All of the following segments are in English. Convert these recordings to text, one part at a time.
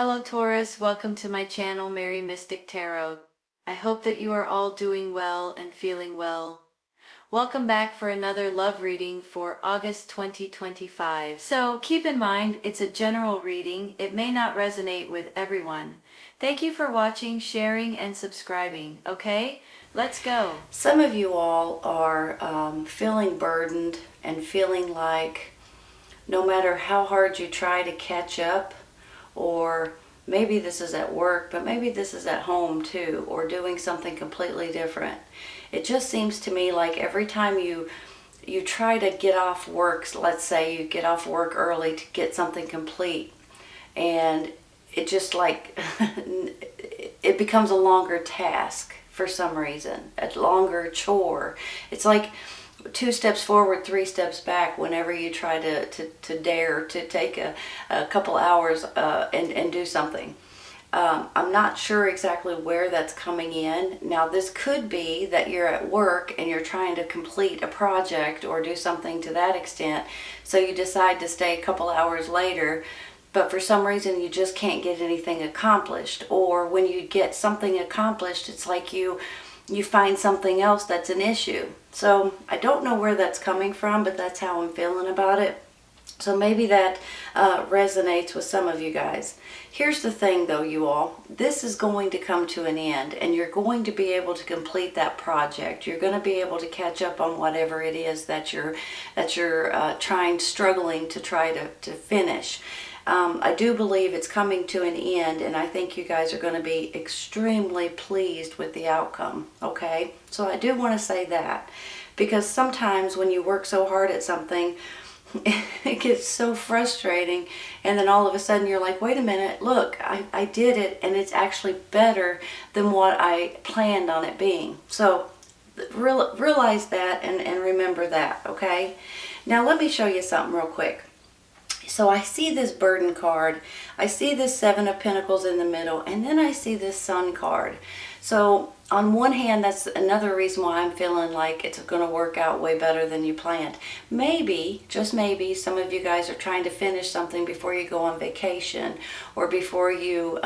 Hello Taurus, welcome to my channel Mary Mystic Tarot. I hope that you are all doing well and feeling well. Welcome back for another love reading for August 2025. So keep in mind it's a general reading, it may not resonate with everyone. Thank you for watching, sharing, and subscribing, okay? Let's go. Some of you all are feeling burdened and feeling like no matter how hard you try to catch up, or maybe this is at work, but maybe this is at home too, or doing something completely different. It just seems to me like every time you try to get off work, let's say you get off work early to get something complete, and it just like it becomes a longer task for some reason, a longer chore. It's like 2 steps forward, 3 steps back whenever you try to dare to take a couple hours and do something. I'm not sure exactly where that's coming in. Now, this could be that you're at work and you're trying to complete a project or do something to that extent, so you decide to stay a couple hours later, but for some reason you just can't get anything accomplished. Or when you get something accomplished, it's like you find something else that's an issue. So I don't know where that's coming from, but that's how I'm feeling about it. So maybe that resonates with some of you guys. Here's the thing though, you all, this is going to come to an end, and you're going to be able to complete that project. You're going to be able to catch up on whatever it is that you're struggling to try to finish. I do believe it's coming to an end, and I think you guys are going to be extremely pleased with the outcome, okay? So I do want to say that, because sometimes when you work so hard at something, it gets so frustrating, and then all of a sudden you're like, wait a minute, look, I did it, and it's actually better than what I planned on it being. So realize that and remember that, okay? Now let me show you something real quick. So I see this burden card, I see this 7 of Pentacles in the middle, and then I see this Sun card. So on one hand, that's another reason why I'm feeling like it's going to work out way better than you planned. Maybe, just maybe, some of you guys are trying to finish something before you go on vacation, or before you,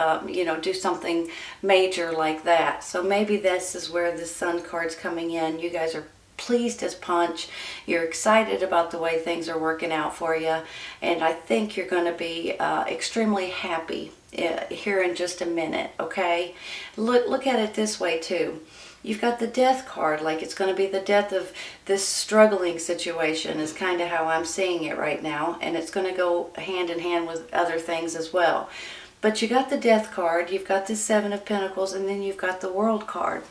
do something major like that. So maybe this is where the Sun card's coming in. You guys are pleased as punch. You're excited about the way things are working out for you, and I think you're going to be extremely happy here in just a minute, okay? Look at it this way too. You've got the Death card, like it's going to be the death of this struggling situation is kind of how I'm seeing it right now, and it's going to go hand in hand with other things as well. But you got the Death card, you've got the 7 of Pentacles, and then you've got the World card.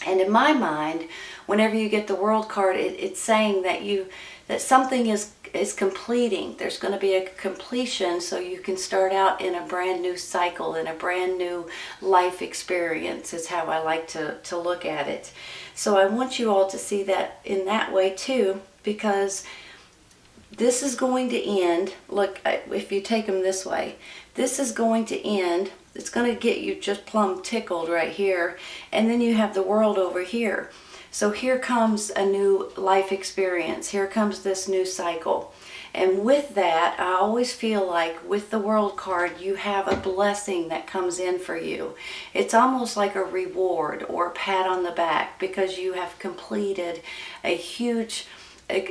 And in my mind, whenever you get the World card, it's saying that something is completing. There's going to be a completion, so you can start out in a brand new cycle, in a brand new life experience, is how I like to look at it. So I want you all to see that in that way too, because this is going to end. Look, if you take them this way, this is going to end. It's going to get you just plumb tickled right here, and then you have the World over here. So here comes a new life experience. Here comes this new cycle. And with that, I always feel like with the World card, you have a blessing that comes in for you. It's almost like a reward or a pat on the back, because you have completed a huge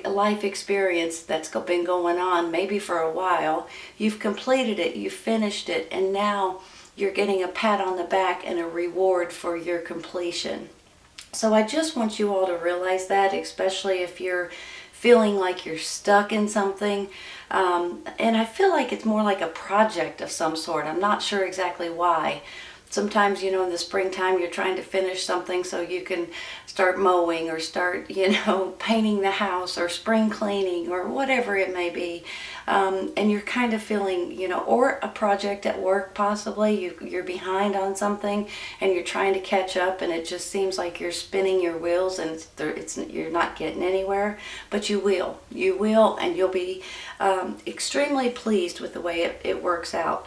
life experience that's been going on maybe for a while. You've completed it, you've finished it, and now you're getting a pat on the back and a reward for your completion. So I just want you all to realize that, especially if you're feeling like you're stuck in something. And I feel like it's more like a project of some sort. I'm not sure exactly why. Sometimes, in the springtime, you're trying to finish something so you can start mowing, or start, painting the house, or spring cleaning, or whatever it may be. And you're kind of feeling, or a project at work possibly, you're behind on something and you're trying to catch up, and it just seems like you're spinning your wheels and you're not getting anywhere. But you will, and you'll be extremely pleased with the way it works out.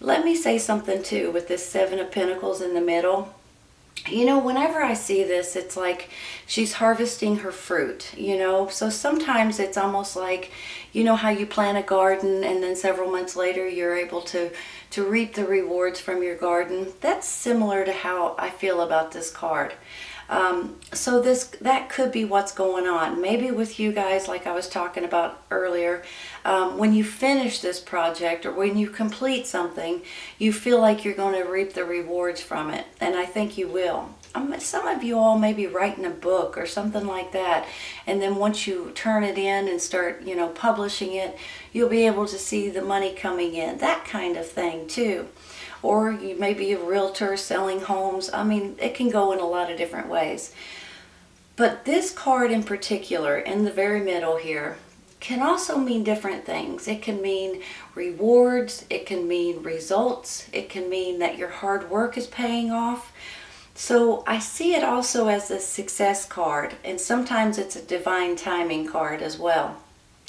Let me say something too with this 7 of Pentacles in the middle. You know, whenever I see this, it's like she's harvesting her fruit, you know. So sometimes it's almost like, you know how you plant a garden and then several months later you're able to reap the rewards from your garden. That's similar to how I feel about this card. So that could be what's going on. Maybe with you guys, like I was talking about earlier, when you finish this project or when you complete something, you feel like you're going to reap the rewards from it, and I think you will. Some of you all may be writing a book or something like that, and then once you turn it in and start, you know, publishing it, you'll be able to see the money coming in, that kind of thing too. Or you may be a realtor selling homes. I mean, it can go in a lot of different ways. But this card in particular, in the very middle here, can also mean different things. It can mean rewards, it can mean results, it can mean that your hard work is paying off. So I see it also as a success card, and sometimes it's a divine timing card as well.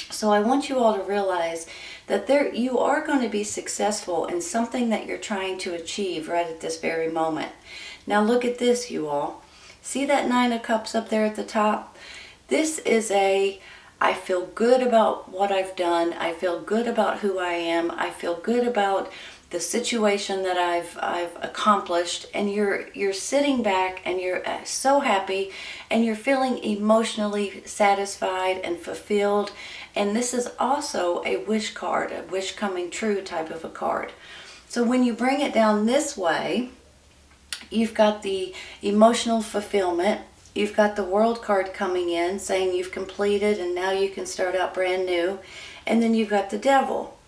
So I want you all to realize that you are going to be successful in something that you're trying to achieve right at this very moment. Now look at this, you all. See that Nine of Cups up there at the top? This is I feel good about what I've done. I feel good about who I am. I feel good about the situation that I've accomplished, and you're sitting back and you're so happy and you're feeling emotionally satisfied and fulfilled. And this is also a wish card, a wish coming true type of a card. So when you bring it down this way, you've got the emotional fulfillment. You've got the World card coming in saying you've completed and now you can start out brand new. And then you've got the Devil.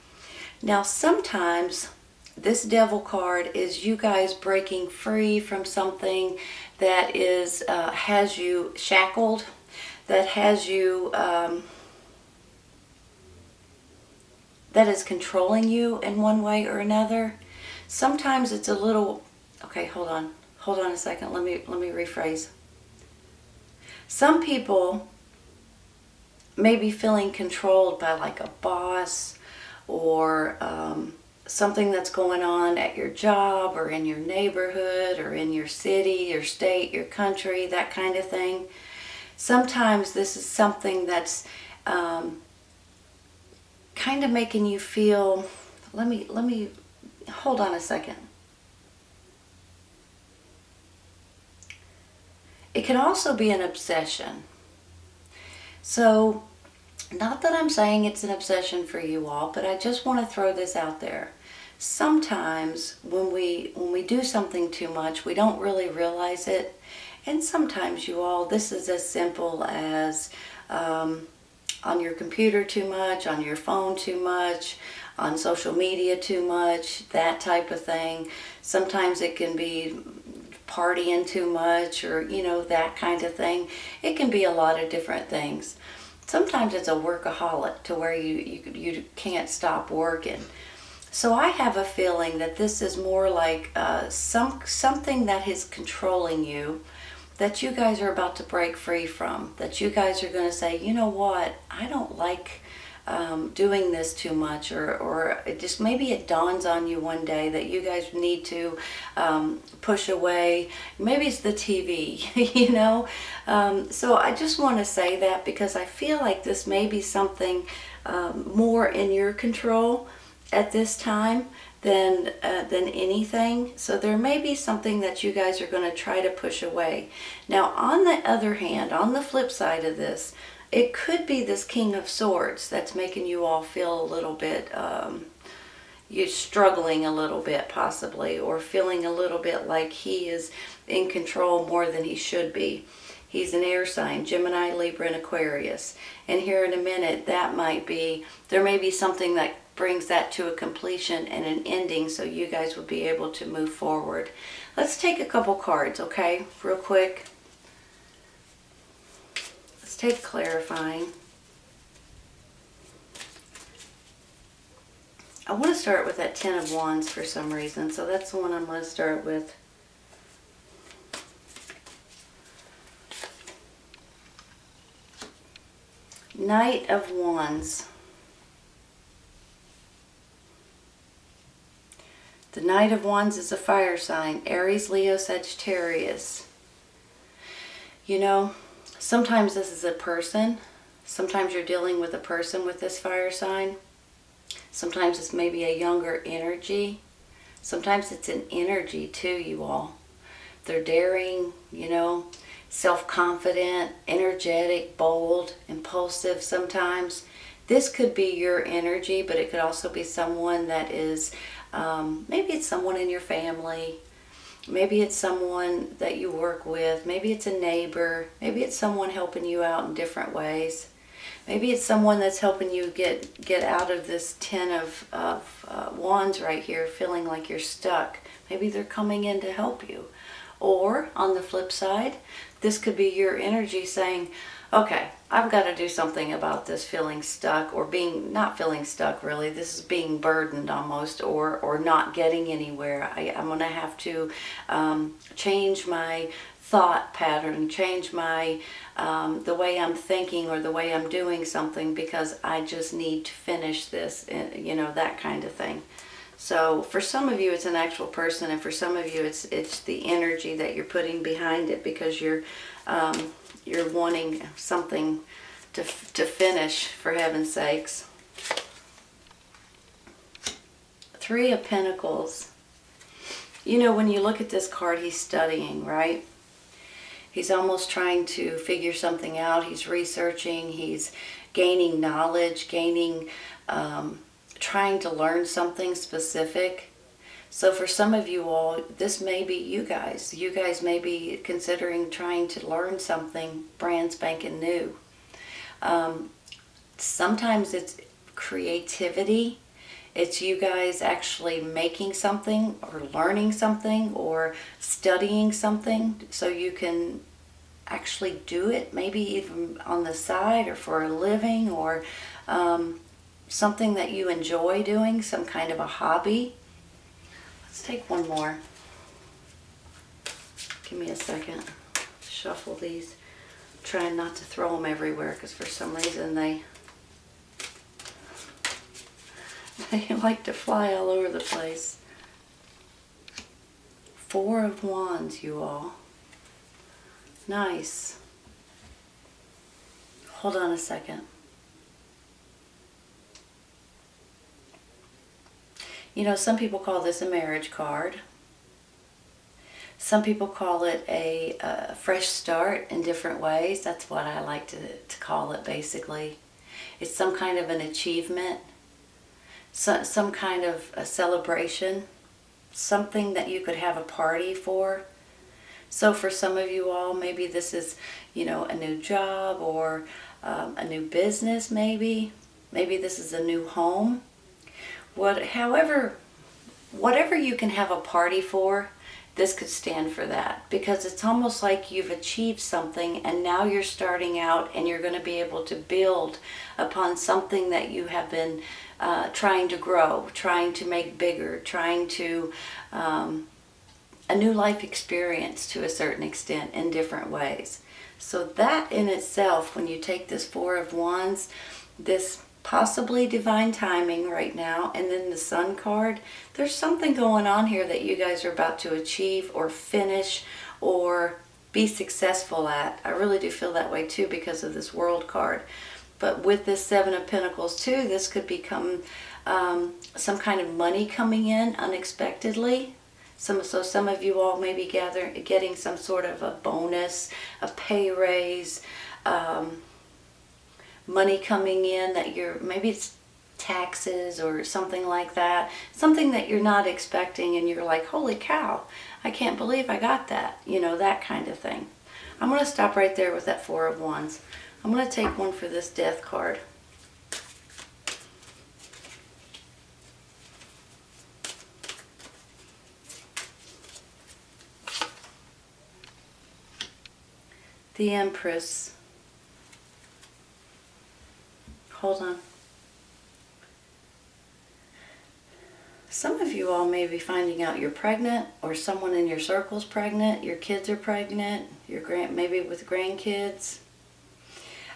Now sometimes this Devil card is you guys breaking free from something that is has you shackled, that has you that is controlling you in one way or another. Sometimes it's a little, okay, hold on a second, let me rephrase. Some people may be feeling controlled by like a boss or something that's going on at your job or in your neighborhood or in your city, your state, your country, that kind of thing. Sometimes this is something that's kind of making you feel, let me hold on a second. It can also be an obsession. So, not that I'm saying it's an obsession for you all, but I just want to throw this out there. Sometimes when we do something too much, we don't really realize it. And sometimes you all, this is as simple as on your computer too much, on your phone too much, on social media too much, that type of thing. Sometimes it can be partying too much, or you know, that kind of thing. It can be a lot of different things. Sometimes it's a workaholic to where you can't stop working. So I have a feeling that this is more like something that is controlling you, that you guys are about to break free from, that you guys are going to say, you know what, I don't like doing this too much, or it just maybe it dawns on you one day that you guys need to push away. Maybe it's the TV, you know. So I just want to say that because I feel like this may be something more in your control at this time than anything. So there may be something that you guys are going to try to push away. Now, on the other hand, on the flip side of this, it could be this King of Swords that's making you all feel a little bit, you're struggling a little bit possibly, or feeling a little bit like he is in control more than he should be. He's an air sign, Gemini, Libra, and Aquarius. And here in a minute, there may be something that brings that to a completion and an ending, so you guys will be able to move forward. Let's take a couple cards, okay, real quick. Let's take clarifying. I want to start with that Ten of Wands for some reason, so that's the one I'm going to start with. Knight of Wands. The Knight of Wands is a fire sign, Aries, Leo, Sagittarius. You know, sometimes this is a person. Sometimes you're dealing with a person with this fire sign. Sometimes it's maybe a younger energy. Sometimes it's an energy too, you all. They're daring, you know, self-confident, energetic, bold, impulsive sometimes. This could be your energy, but it could also be someone that is, maybe it's someone in your family. Maybe it's someone that you work with. Maybe it's a neighbor. Maybe it's someone helping you out in different ways. Maybe it's someone that's helping you get out of this Ten of Wands right here, feeling like you're stuck. Maybe they're coming in to help you. Or, on the flip side, this could be your energy saying, okay, I've got to do something about this feeling stuck, or not feeling stuck really. This is being burdened almost, or not getting anywhere. I'm going to have to change my thought pattern, change my the way I'm thinking or the way I'm doing something, because I just need to finish this, you know, that kind of thing. So for some of you it's an actual person, and for some of you it's the energy that you're putting behind it, because you're wanting something to finish, for heaven's sakes. Three of Pentacles. You know, when you look at this card, he's studying, right? He's almost trying to figure something out. He's researching. He's gaining knowledge, trying to learn something specific. So for some of you all, this may be you guys. You guys may be considering trying to learn something brand spanking new. Sometimes it's creativity. It's you guys actually making something or learning something or studying something so you can actually do it, maybe even on the side or for a living, or something that you enjoy doing, some kind of a hobby. Let's take one more. Give me a second. Shuffle these. Trying not to throw them everywhere, because for some reason they like to fly all over the place. Four of Wands, you all. Nice. Hold on a second. You know, some people call this a marriage card. Some people call it a fresh start in different ways. That's what I like to call it, basically. It's some kind of an achievement, some kind of a celebration, something that you could have a party for. So for some of you all, maybe this is, you know, a new job or a new business, maybe. Maybe this is a new home. Whatever you can have a party for, this could stand for that, because it's almost like you've achieved something and now you're starting out and you're going to be able to build upon something that you have been trying to grow, trying to make bigger, trying to a new life experience to a certain extent in different ways. So that in itself, when you take this Four of Wands, this possibly divine timing right now, and then the Sun card, there's something going on here that you guys are about to achieve or finish or be successful at. I really do feel that way too, because of this World card. But with this Seven of Pentacles too, this could become some kind of money coming in unexpectedly. So some of you all may be getting some sort of a bonus, a pay raise, money coming in that maybe it's taxes or something like that. Something that you're not expecting and you're like, holy cow, I can't believe I got that. You know, that kind of thing. I'm going to stop right there with that Four of Wands. I'm going to take one for this Death card. The Empress. Hold on. Some of you all may be finding out you're pregnant, or someone in your circle's pregnant, your kids are pregnant, maybe with grandkids.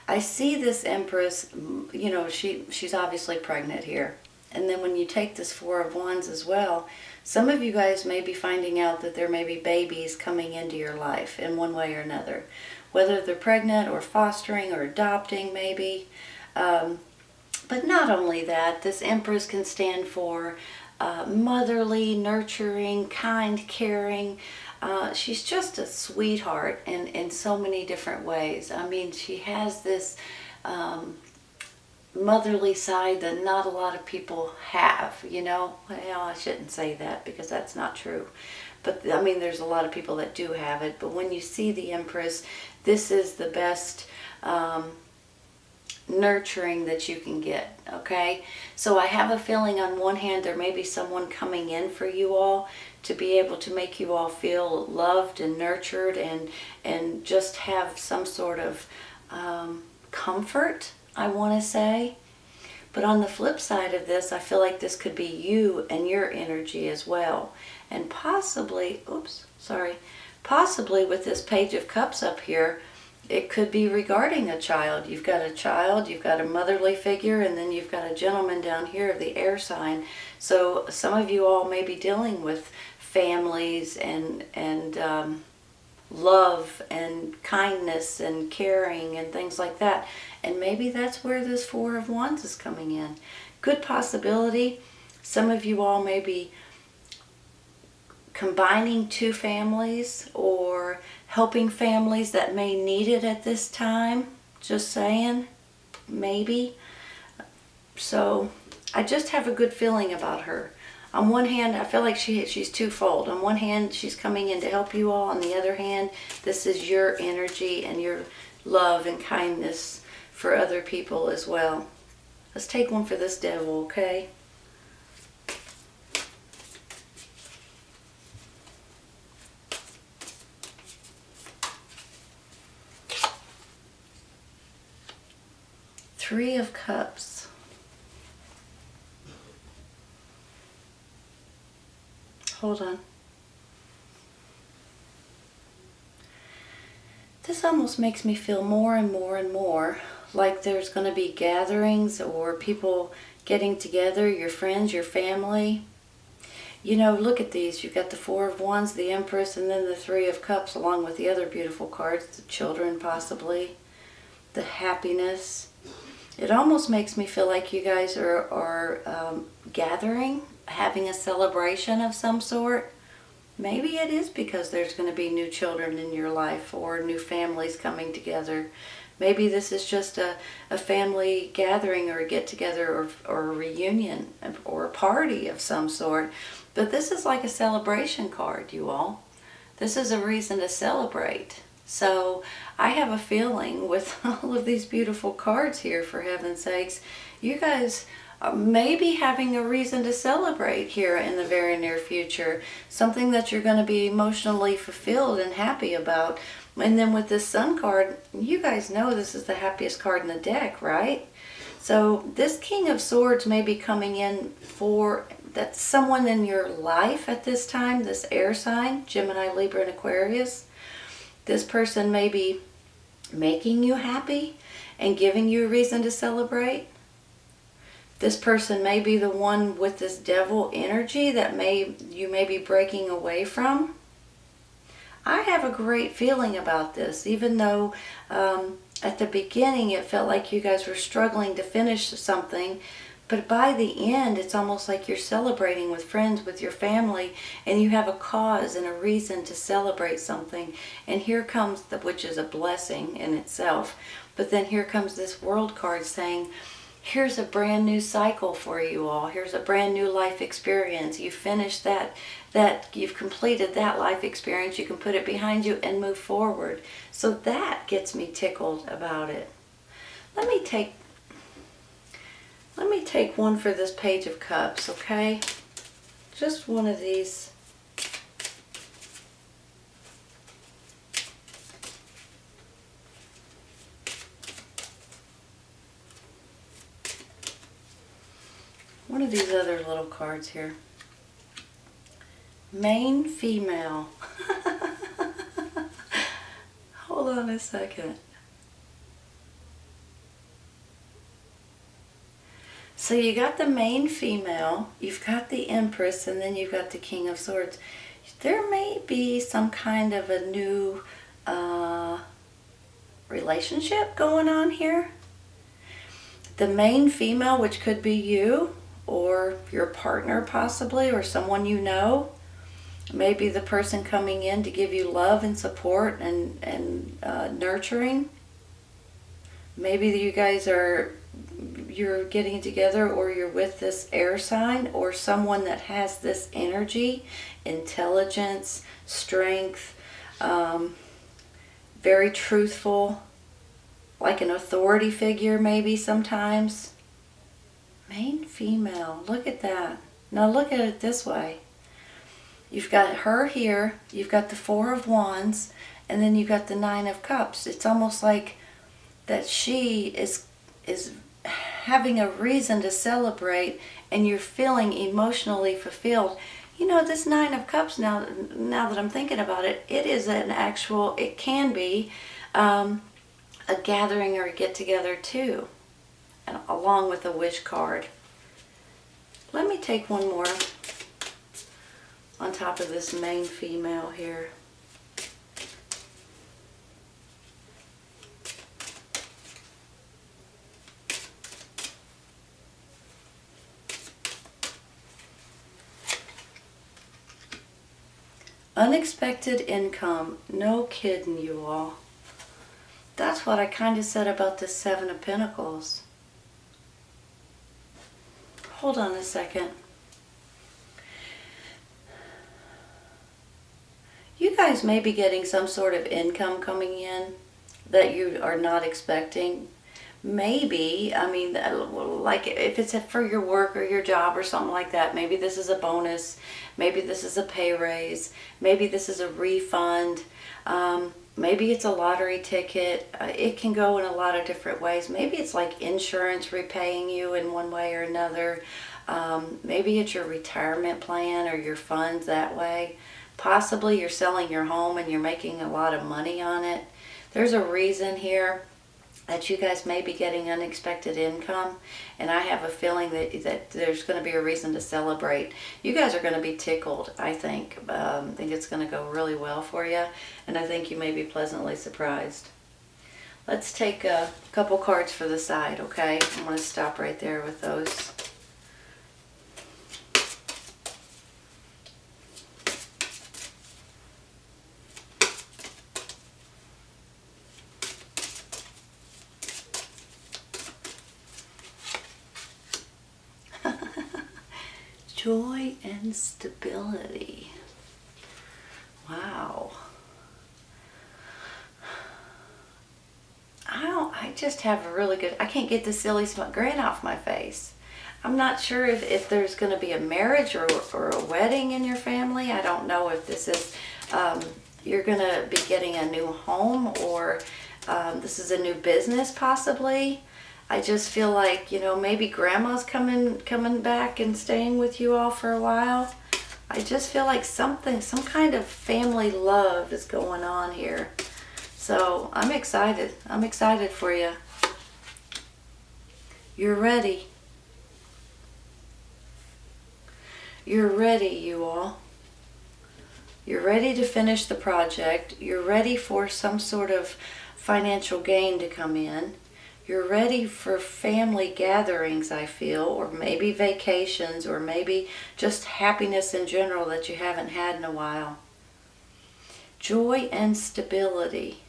I see this Empress, you know, she's obviously pregnant here. And then when you take this Four of Wands as well, Some of you guys may be finding out that there may be babies coming into your life in one way or another. Whether they're pregnant or fostering or adopting maybe. But not only that, this Empress can stand for motherly, nurturing, kind, caring. She's just a sweetheart in so many different ways. I mean, she has this motherly side that not a lot of people have, you know. Well, I shouldn't say that because that's not true. But I mean, there's a lot of people that do have it. But when you see the Empress, this is the best nurturing that you can get, okay? So I have a feeling on one hand there may be someone coming in for you all to be able to make you all feel loved and nurtured and just have some sort of comfort, I want to say. But on the flip side of this, I feel like this could be you and your energy as well. And possibly, possibly with this Page of Cups up here, it could be regarding a child. You've got a child, you've got a motherly figure, and then you've got a gentleman down here of the air sign. So some of you all may be dealing with families and love and kindness and caring and things like that. And maybe that's where this Four of Wands is coming in. Good possibility. Some of you all may be combining two families or helping families that may need it at this time. Just saying, maybe. So I just have a good feeling about her. On one hand, I feel like she's twofold. On one hand, she's coming in to help you all. On the other hand, this is your energy and your love and kindness for other people as well. Let's take one for this Devil, okay? Three of Cups. Hold on. This almost makes me feel more and more and more like there's going to be gatherings or people getting together, your friends, your family. You know, look at these. You've got the Four of Wands, the Empress, and then the Three of Cups along with the other beautiful cards, the children possibly, the happiness. It almost makes me feel like you guys are gathering, having a celebration of some sort. Maybe it is because there's going to be new children in your life or new families coming together. Maybe this is just a family gathering or a get-together or a reunion or a party of some sort. But this is like a celebration card, you all. This is a reason to celebrate. So I have a feeling with all of these beautiful cards here, for heaven's sakes, you guys may be having a reason to celebrate here in the very near future. Something that you're going to be emotionally fulfilled and happy about. And then with this Sun card, you guys know this is the happiest card in the deck, right? So this King of Swords may be coming in for that's someone in your life at this time, this air sign, Gemini, Libra, and Aquarius. This person may be making you happy and giving you a reason to celebrate. This person may be the one with this Devil energy that you may be breaking away from. I have a great feeling about this, even though at the beginning it felt like you guys were struggling to finish something. But by the end, it's almost like you're celebrating with friends, with your family, and you have a cause and a reason to celebrate something. And here comes, which is a blessing in itself, but then here comes this World card saying, here's a brand new cycle for you all. Here's a brand new life experience. You finished that you've completed that life experience. You can put it behind you and move forward. So that gets me tickled about it. Let me take one for this Page of Cups, okay? Just one of these. One of these other little cards here. Main female. Hold on a second. So you got the main female, you've got the Empress, and then you've got the King of Swords. There may be some kind of a new relationship going on here. The main female, which could be you or your partner possibly, or someone you know, maybe the person coming in to give you love and support and nurturing. Maybe you guys you're getting together, or you're with this air sign or someone that has this energy, intelligence, strength, very truthful, like an authority figure maybe sometimes. Main female, look at that. Now look at it this way. You've got her here, you've got the Four of Wands, and then you've got the Nine of Cups. It's almost like that she is having a reason to celebrate, and you're feeling emotionally fulfilled. You know, this Nine of Cups, now that I'm thinking about it, it can be a gathering or a get-together too, and along with a wish card. Let me take one more on top of this main female here. Unexpected income. No kidding, you all. That's what I kind of said about the Seven of Pentacles. Hold on a second. You guys may be getting some sort of income coming in that you are not expecting. Maybe, I mean, like if it's for your work or your job or something like that, maybe this is a bonus, maybe this is a pay raise, maybe this is a refund, maybe it's a lottery ticket. It can go in a lot of different ways. Maybe it's like insurance repaying you in one way or another. Maybe it's your retirement plan or your funds that way. Possibly you're selling your home and you're making a lot of money on it. There's a reason here that you guys may be getting unexpected income, and I have a feeling that there's going to be a reason to celebrate. You guys are going to be tickled, I think. I think it's going to go really well for you, and I think you may be pleasantly surprised. Let's take a couple cards for the side, okay? I'm going to stop right there with those. Joy and stability. Wow. I just have a really good, I can't get the silly grin off my face. I'm not sure if there's going to be a marriage or a wedding in your family. I don't know if this is, you're going to be getting a new home, or this is a new business possibly. I just feel like, you know, maybe grandma's coming back and staying with you all for a while. I just feel like some kind of family love is going on here. So I'm excited. I'm excited for you. You're ready. You're ready, you all. You're ready to finish the project. You're ready for some sort of financial gain to come in. You're ready for family gatherings, I feel, or maybe vacations, or maybe just happiness in general that you haven't had in a while. Joy and stability.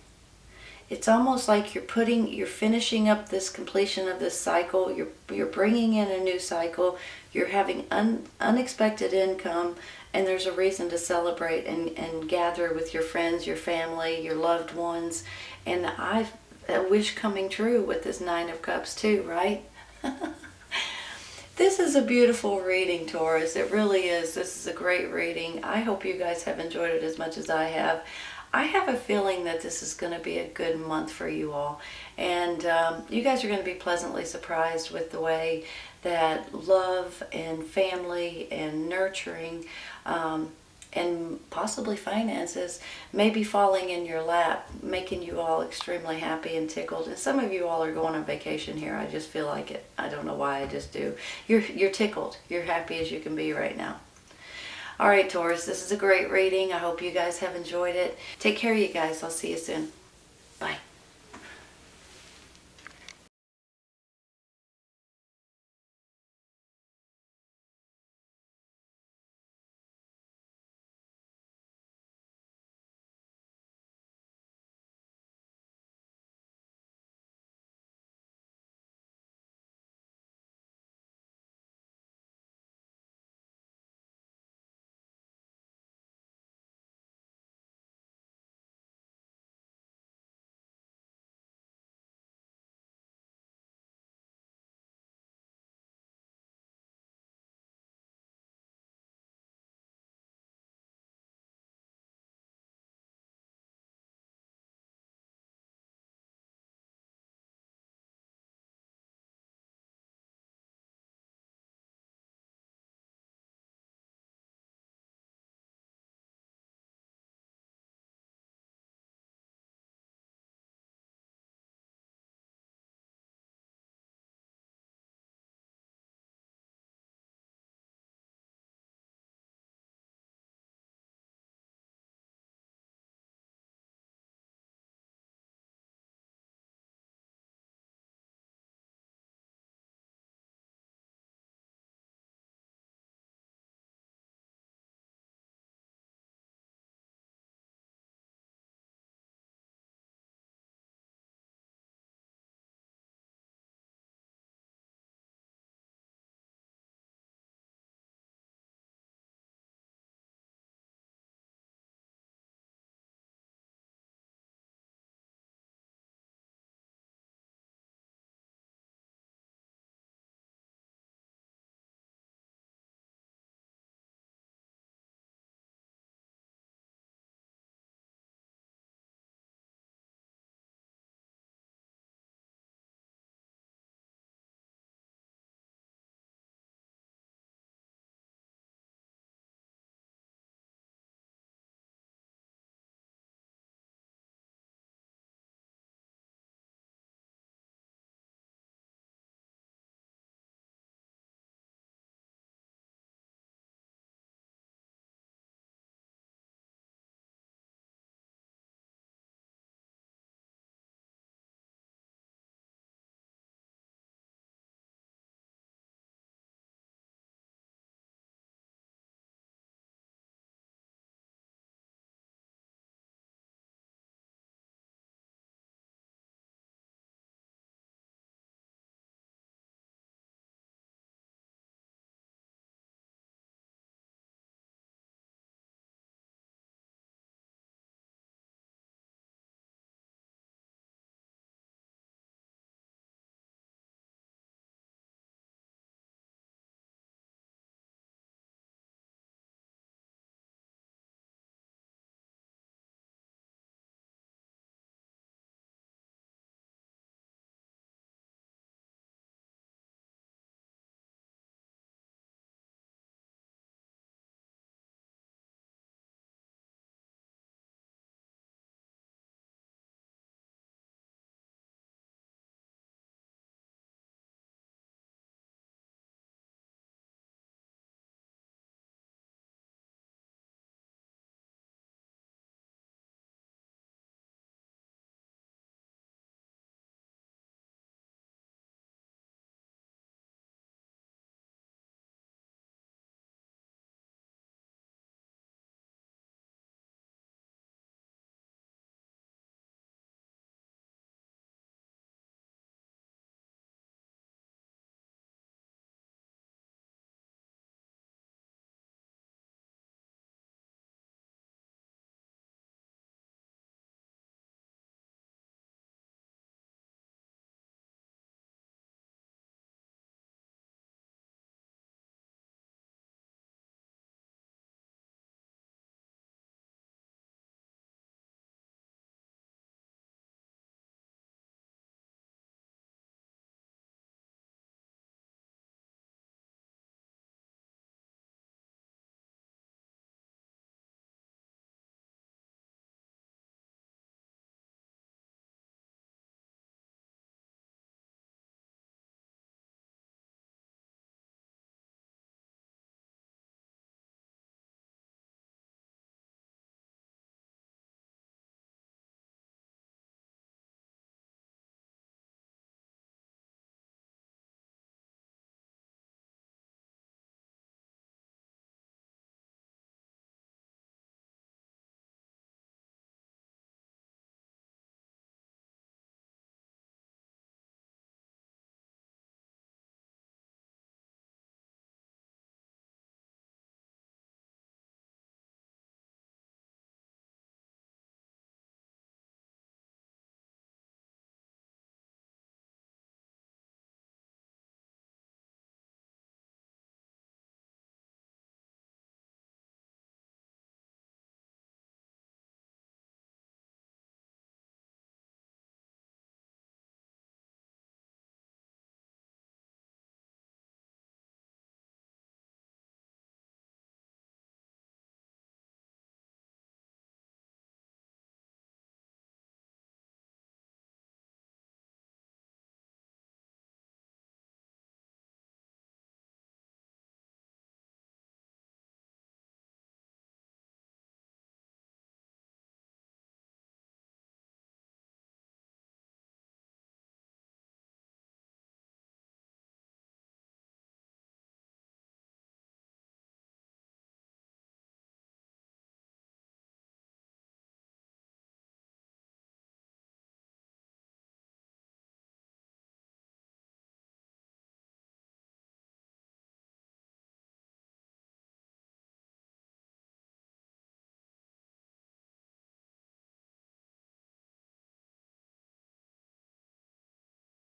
It's almost like you're finishing up this completion of this cycle. You're bringing in a new cycle. You're having unexpected income, and there's a reason to celebrate and gather with your friends, your family, your loved ones. And a wish coming true with this Nine of Cups too, right? This is a beautiful reading, Taurus. It really is. This is a great reading. I hope you guys have enjoyed it as much as I have. I have a feeling that this is going to be a good month for you all. And you guys are going to be pleasantly surprised with the way that love and family and nurturing and possibly finances may be falling in your lap, making you all extremely happy and tickled. And some of you all are going on vacation here. I just feel like it. I don't know why, I just do. You're tickled. You're happy as you can be right now. All right, Taurus, this is a great reading. I hope you guys have enjoyed it. Take care, you guys. I'll see you soon. Bye.